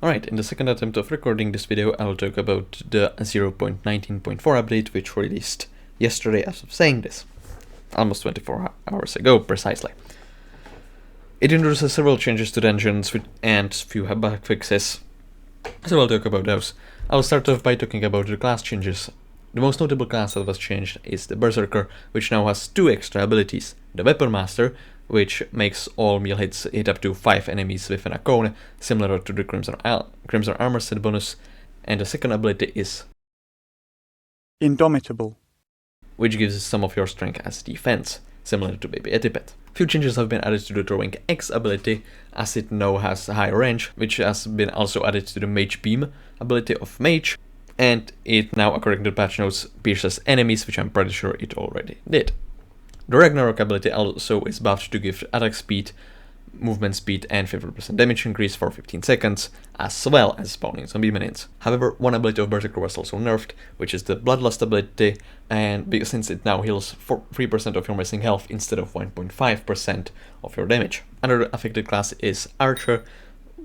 Alright, in the second attempt of recording this video, I will talk about the 0.19.4 update, which released yesterday as of saying this. Almost 24 hours ago, precisely. It introduces several changes to dungeons and few bug fixes, so I'll talk about those. I'll start off by talking about the class changes. The most notable class that was changed is the Berserker, which now has two extra abilities. The Weapon Master, which makes all melee hits hit up to 5 enemies within a cone, similar to the Crimson Armor set bonus, and the second ability is Indomitable, which gives some of your strength as defense, similar to Baby Yeti Pet. Few changes have been added to the Throwing X ability, as it now has a high range, which has been also added to the Mage Beam ability of Mage, and it now, according to the patch notes, pierces enemies, which I'm pretty sure it already did. The Ragnarok ability also is buffed to give attack speed, movement speed, and 50% damage increase for 15 seconds, as well as spawning zombie minions. However, one ability of Berserker was also nerfed, which is the Bloodlust ability, and since it now heals 3% of your missing health instead of 1.5% of your damage. Another affected class is Archer,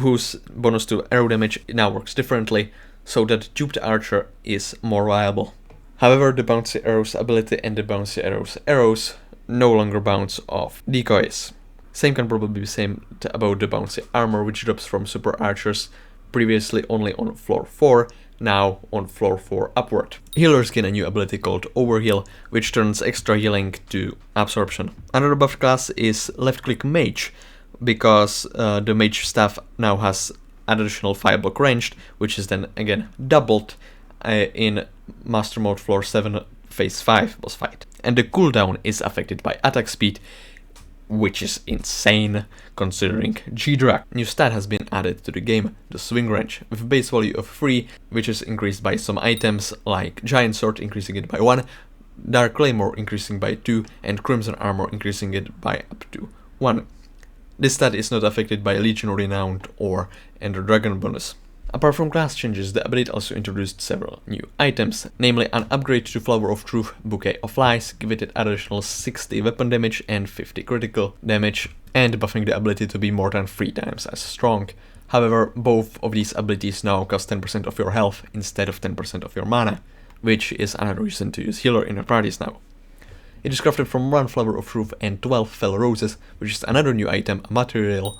whose bonus to arrow damage now works differently, so that duped Archer is more viable. However, the Bouncy Arrows ability and the Bouncy Arrows no longer bounce off decoys. Same can probably be said about the Bouncy Armor, which drops from Super Archers, previously only on floor 4, now on floor 4 upward. Healers gain a new ability called Overheal, which turns extra healing to absorption. Another buff class is Left Click Mage, because the Mage staff now has additional 5 block ranged, which is then again doubled in Master Mode floor 7 phase 5 boss fight. And the cooldown is affected by attack speed, which is insane considering G-Drag. New stat has been added to the game, the Swing Range, with a base value of 3, which is increased by some items like Giant Sword increasing it by 1, Dark Claymore increasing by 2, and Crimson Armor increasing it by up to 1. This stat is not affected by Legion Renowned or Ender Dragon bonus. Apart from class changes, the update also introduced several new items, namely an upgrade to Flower of Truth Bouquet of Lies, giving it additional 60 weapon damage and 50 critical damage, and buffing the ability to be more than 3 times as strong. However, both of these abilities now cost 10% of your health instead of 10% of your mana, which is another reason to use healer in your parties now. It is crafted from 1 Flower of Truth and 12 Fell Roses, which is another new item, a material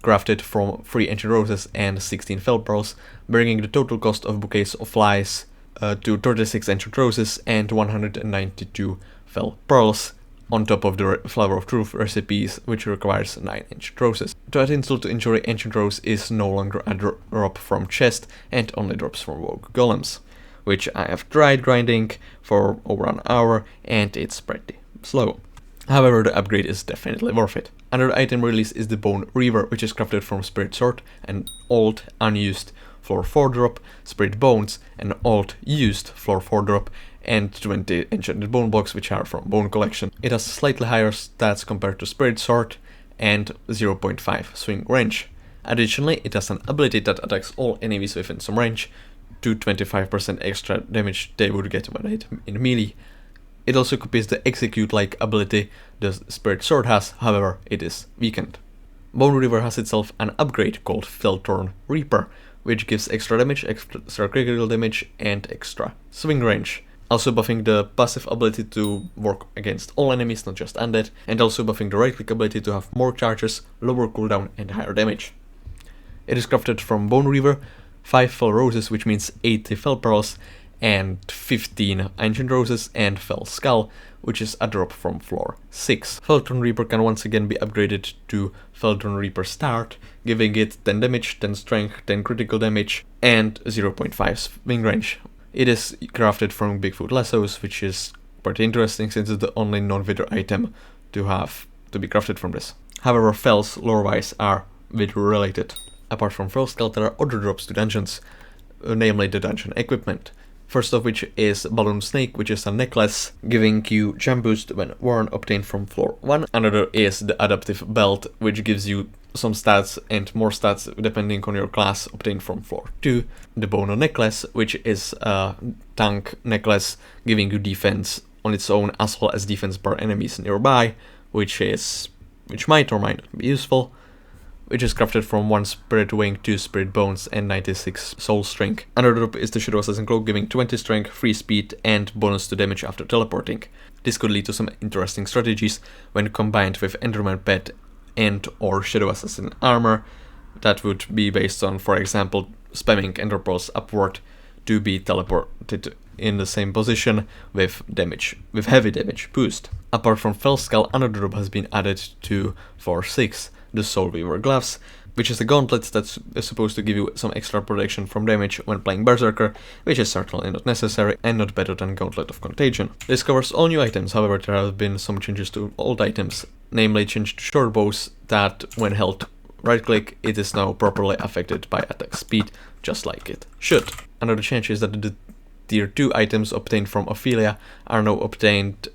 crafted from 3 Ancient Roses and 16 Fell Pearls, bringing the total cost of Bouquets of Lies to 36 Ancient Roses and 192 Fell Pearls, on top of the Flower of Truth recipes, which requires 9 Ancient Roses. To add insult to injury, Ancient Rose is no longer a drop from chest and only drops from Rogue Golems, which I have tried grinding for over an hour and it's pretty slow. However, the upgrade is definitely worth it. Another item release is the Bone Reaver, which is crafted from Spirit Sword, an old, unused floor 4 drop, Spirit Bones, an old, used floor 4 drop, and 20 enchanted bone blocks, which are from Bone Collection. It has slightly higher stats compared to Spirit Sword and 0.5 swing range. Additionally, it has an ability that attacks all enemies within some range to 25% extra damage they would get when they hit in melee. It also copies the Execute-like ability the Spirit Sword has, however, it is weakened. Bone Reaver has itself an upgrade called Felthorn Reaper, which gives extra damage, extra critical damage, and extra swing range. Also buffing the passive ability to work against all enemies, not just undead, and also buffing the right-click ability to have more charges, lower cooldown, and higher damage. It is crafted from Bone Reaver, 5 Fell Roses, which means 80 Fell Pearls, and 15 Ancient Roses and Fell Skull, which is a drop from floor 6. Felthorn Reaper can once again be upgraded to Felthorn Reaper Start, giving it 10 damage, 10 strength, 10 critical damage, and 0.5 swing range. It is crafted from Bigfoot Lassos, which is pretty interesting since it's the only non-wither item to be crafted from this. However, Fells lore-wise are wither related. Apart from Fell Skull, there are other drops to dungeons, namely the dungeon equipment. First of which is Balloon Snake, which is a necklace giving you jump boost when worn, obtained from floor 1. Another is the Adaptive Belt, which gives you some stats and more stats depending on your class, obtained from floor 2. The Bono Necklace, which is a tank necklace giving you defense on its own as well as defense per enemies nearby, which might or might not be useful. which is crafted from 1 spirit wing, 2 spirit bones, and 96 soul strength. Another drop is the Shadow Assassin Cloak, giving 20 strength, 3 speed, and bonus to damage after teleporting. This could lead to some interesting strategies when combined with Enderman Pet and or Shadow Assassin armor. That would be based on, for example, spamming Ender Pearls upward to be teleported in the same position with heavy damage boost. Apart from Fell Skull, another drop has been added to floor 6, the Soul Weaver Gloves, which is a gauntlet that's supposed to give you some extra protection from damage when playing Berserker, which is certainly not necessary and not better than Gauntlet of Contagion. This covers all new items, however there have been some changes to old items, namely change to short bows that when held right click it is now properly affected by attack speed, just like it should. Another change is that the tier 2 items obtained from Ophelia are now obtained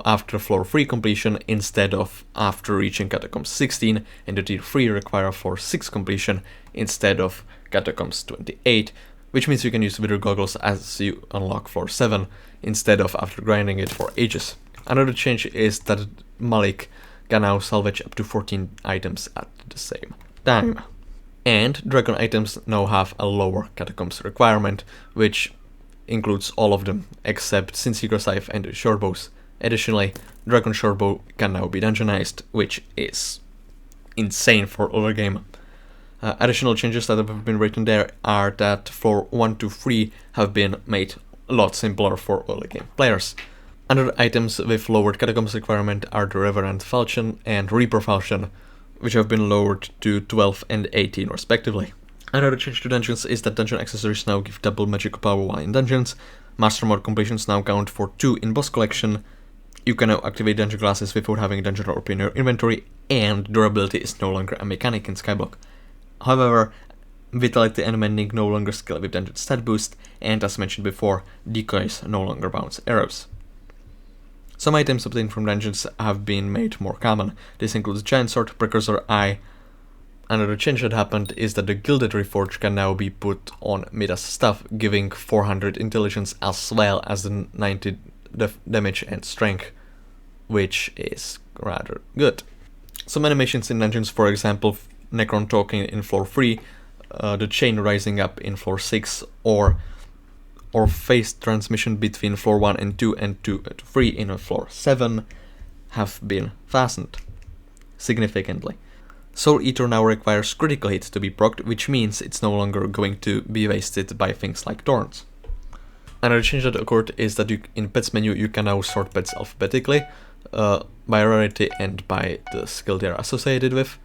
after floor 3 completion instead of after reaching Catacombs 16, and the tier 3 require floor 6 completion instead of Catacombs 28, which means you can use Wither Goggles as you unlock floor 7 instead of after grinding it for ages. Another change is that Malik can now salvage up to 14 items at the same time. And Dragon items now have a lower Catacombs requirement, which includes all of them except Sincere Scythe and Shortbows. Additionally, Dragon Shortbow can now be dungeonized, which is insane for early game. Additional changes that have been written there are that floor 1 to 3 have been made a lot simpler for early game players. Other items with lowered Catacombs requirement are the Reverend Falchion and Reaper Falchion, which have been lowered to 12 and 18 respectively. Another change to dungeons is that dungeon accessories now give double magical power while in dungeons. Master mode completions now count for 2 in boss collection. You can now activate dungeon classes without having dungeon orb in your inventory, and durability is no longer a mechanic in SkyBlock. However, Vitality and Mending no longer scale with dungeon stat boost, and as mentioned before, decoys no longer bounce arrows. Some items obtained from dungeons have been made more common. This includes Giant Sword, Precursor Eye. Another change that happened is that the Gilded Reforge can now be put on Midas stuff, giving 400 intelligence as well as the 90 damage and strength, which is rather good. Some animations in dungeons, for example, Necron talking in floor 3, the chain rising up in floor 6, or phase transmission between floor 1 and 2 and 2 to 3 in floor 7 have been fastened significantly. Soul Eater now requires critical hit to be procced, which means it's no longer going to be wasted by things like Thorns. Another change that occurred is that in Pets menu you can now sort pets alphabetically, by rarity and by the skill they are associated with,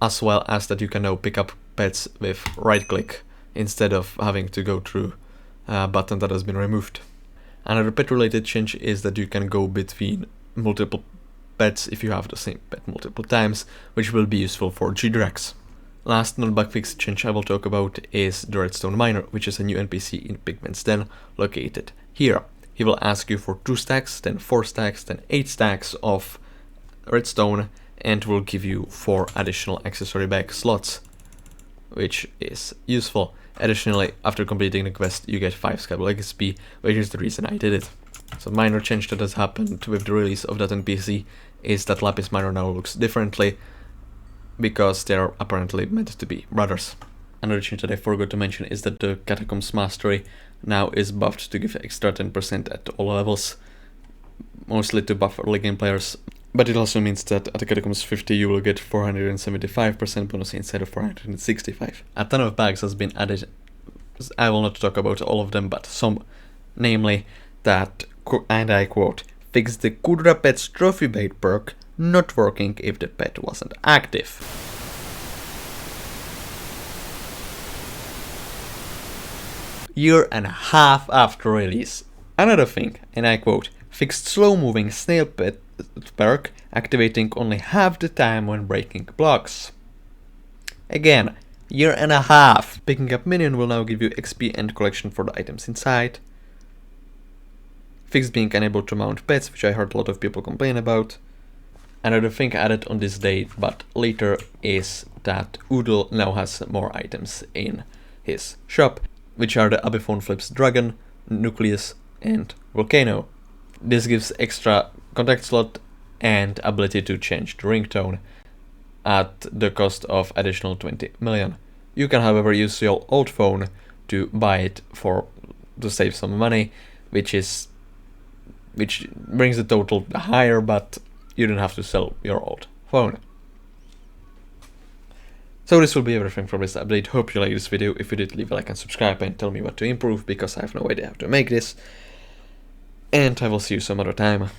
as well as that you can now pick up pets with right click instead of having to go through a button that has been removed. Another pet related change is that you can go between multiple pets if you have the same pet multiple times, which will be useful for G-Drax. Last non-bug fix change I will talk about is the Redstone Miner, which is a new NPC in Pigment's Den located here. He will ask you for 2 stacks, then 4 stacks, then 8 stacks of redstone, and will give you 4 additional accessory bag slots, which is useful. Additionally, after completing the quest you get 5 SkyBlock XP, which is the reason I did it. So minor change that has happened with the release of that NPC is that Lapis Miner now looks differently, because they are apparently meant to be brothers. Another change that I forgot to mention is that the Catacombs Mastery now is buffed to give extra 10% at all levels, mostly to buff early game players, but it also means that at the Catacombs 50 you will get 475% bonus instead of 465. A ton of bags has been added. I will not talk about all of them, but some, namely that, and I quote, fix the Kudra Pet's trophy bait perk not working if the pet wasn't active. Year and a half after release. Another thing, and I quote, fixed slow moving snail pet perk activating only half the time when breaking blocks. Again, year and a half. Picking up minion will now give you XP and collection for the items inside. Fixed being unable to mount pets, which I heard a lot of people complain about. Another thing added on this day, but later, is that Oodle now has more items in his shop, which are the Abiphone Flips Dragon, Nucleus, and Volcano. This gives extra contact slot and ability to change the ringtone. at the cost of additional 20 million. You can, however, use your old phone to buy it to save some money, which brings the total higher, but you don't have to sell your old phone. So this will be everything from this update. Hope you like this video. If you did, leave a like and subscribe and tell me what to improve, because I have no idea how to make this. And I will see you some other time.